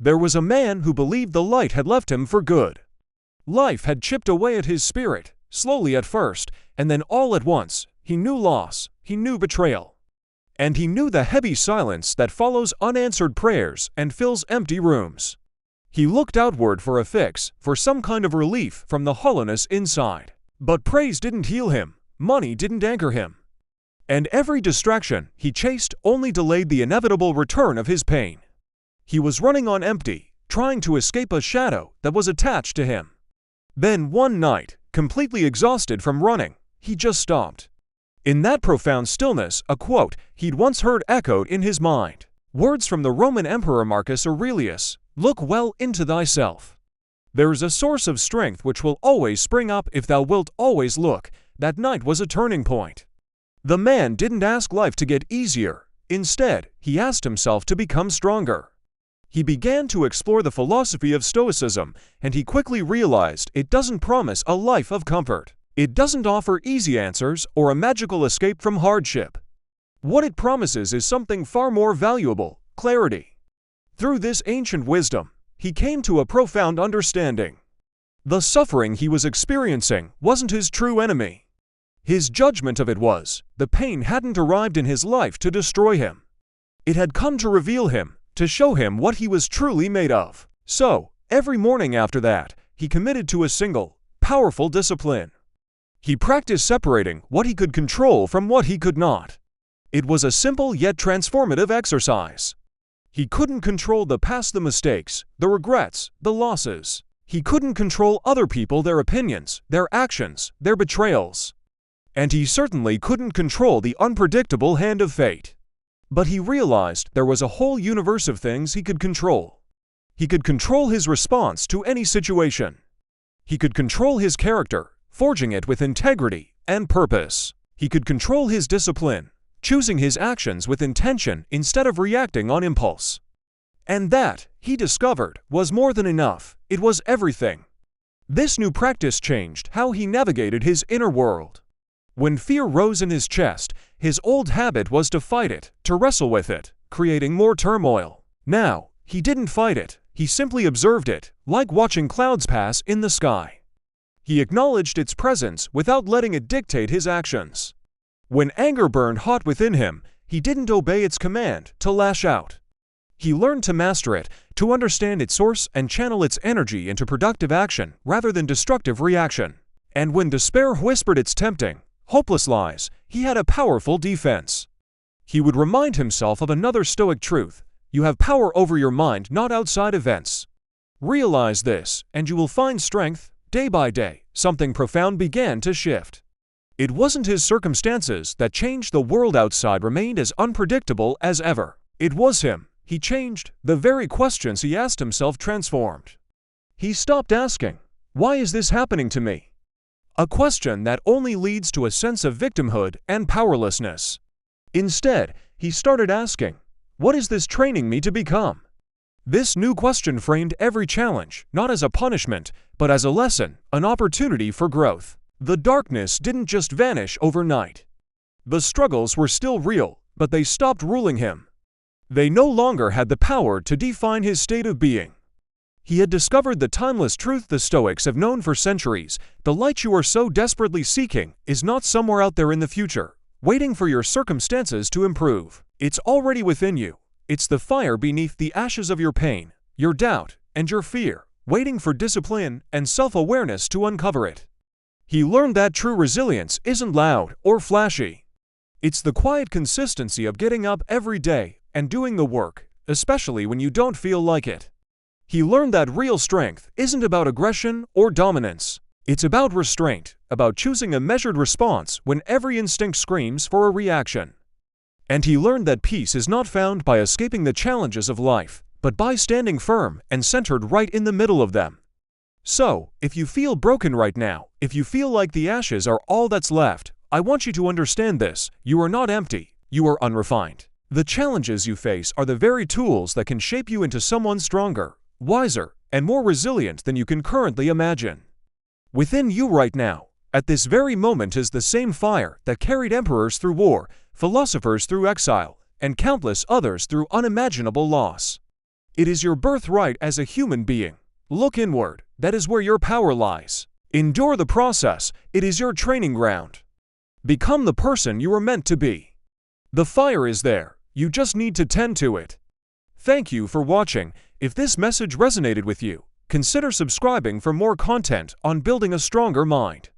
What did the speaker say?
There was a man who believed the light had left him for good. Life had chipped away at his spirit, slowly at first, and then all at once. He knew loss, he knew betrayal. And he knew the heavy silence that follows unanswered prayers and fills empty rooms. He looked outward for a fix, for some kind of relief from the hollowness inside. But praise didn't heal him, money didn't anchor him. And every distraction he chased only delayed the inevitable return of his pain. He was running on empty, trying to escape a shadow that was attached to him. Then one night, completely exhausted from running, he just stopped. In that profound stillness, a quote he'd once heard echoed in his mind. Words from the Roman Emperor Marcus Aurelius, "Look well into thyself. There is a source of strength which will always spring up if thou wilt always look." That night was a turning point. The man didn't ask life to get easier. Instead, he asked himself to become stronger. He began to explore the philosophy of Stoicism, and he quickly realized it doesn't promise a life of comfort. It doesn't offer easy answers or a magical escape from hardship. What it promises is something far more valuable: clarity. Through this ancient wisdom, he came to a profound understanding. The suffering he was experiencing wasn't his true enemy. His judgment of it was. The pain hadn't arrived in his life to destroy him. It had come to reveal him, to show him what he was truly made of. So, every morning after that, he committed to a single, powerful discipline. He practiced separating what he could control from what he could not. It was a simple yet transformative exercise. He couldn't control the past, the mistakes, the regrets, the losses. He couldn't control other people, their opinions, their actions, their betrayals. And he certainly couldn't control the unpredictable hand of fate. But he realized there was a whole universe of things he could control. He could control his response to any situation. He could control his character, forging it with integrity and purpose. He could control his discipline, choosing his actions with intention instead of reacting on impulse. And that, he discovered, was more than enough. It was everything. This new practice changed how he navigated his inner world. When fear rose in his chest, his old habit was to fight it, to wrestle with it, creating more turmoil. Now, he didn't fight it, he simply observed it, like watching clouds pass in the sky. He acknowledged its presence without letting it dictate his actions. When anger burned hot within him, he didn't obey its command to lash out. He learned to master it, to understand its source and channel its energy into productive action rather than destructive reaction. And when despair whispered its tempting, hopeless lies, he had a powerful defense. He would remind himself of another Stoic truth: you have power over your mind, not outside events. Realize this, and you will find strength. Day by day, something profound began to shift. It wasn't his circumstances that changed. The world outside remained as unpredictable as ever. It was him. He changed. The very questions he asked himself transformed. He stopped asking, "Why is this happening to me?" A question that only leads to a sense of victimhood and powerlessness. Instead, he started asking, "What is this training me to become?" This new question framed every challenge, not as a punishment, but as a lesson, an opportunity for growth. The darkness didn't just vanish overnight. The struggles were still real, but they stopped ruling him. They no longer had the power to define his state of being. He had discovered the timeless truth the Stoics have known for centuries: the light you are so desperately seeking is not somewhere out there in the future, waiting for your circumstances to improve. It's already within you. It's the fire beneath the ashes of your pain, your doubt, and your fear, waiting for discipline and self-awareness to uncover it. He learned that true resilience isn't loud or flashy. It's the quiet consistency of getting up every day and doing the work, especially when you don't feel like it. He learned that real strength isn't about aggression or dominance. It's about restraint, about choosing a measured response when every instinct screams for a reaction. And he learned that peace is not found by escaping the challenges of life, but by standing firm and centered right in the middle of them. So, if you feel broken right now, if you feel like the ashes are all that's left, I want you to understand this: you are not empty, you are unrefined. The challenges you face are the very tools that can shape you into someone stronger, wiser, and more resilient than you can currently imagine. Within you right now, at this very moment, is the same fire that carried emperors through war, philosophers through exile, and countless others through unimaginable loss. It is your birthright as a human being. Look inward, that is where your power lies. Endure the process, it is your training ground. Become the person you were meant to be. The fire is there, you just need to tend to it. Thank you for watching. If this message resonated with you, consider subscribing for more content on building a stronger mind.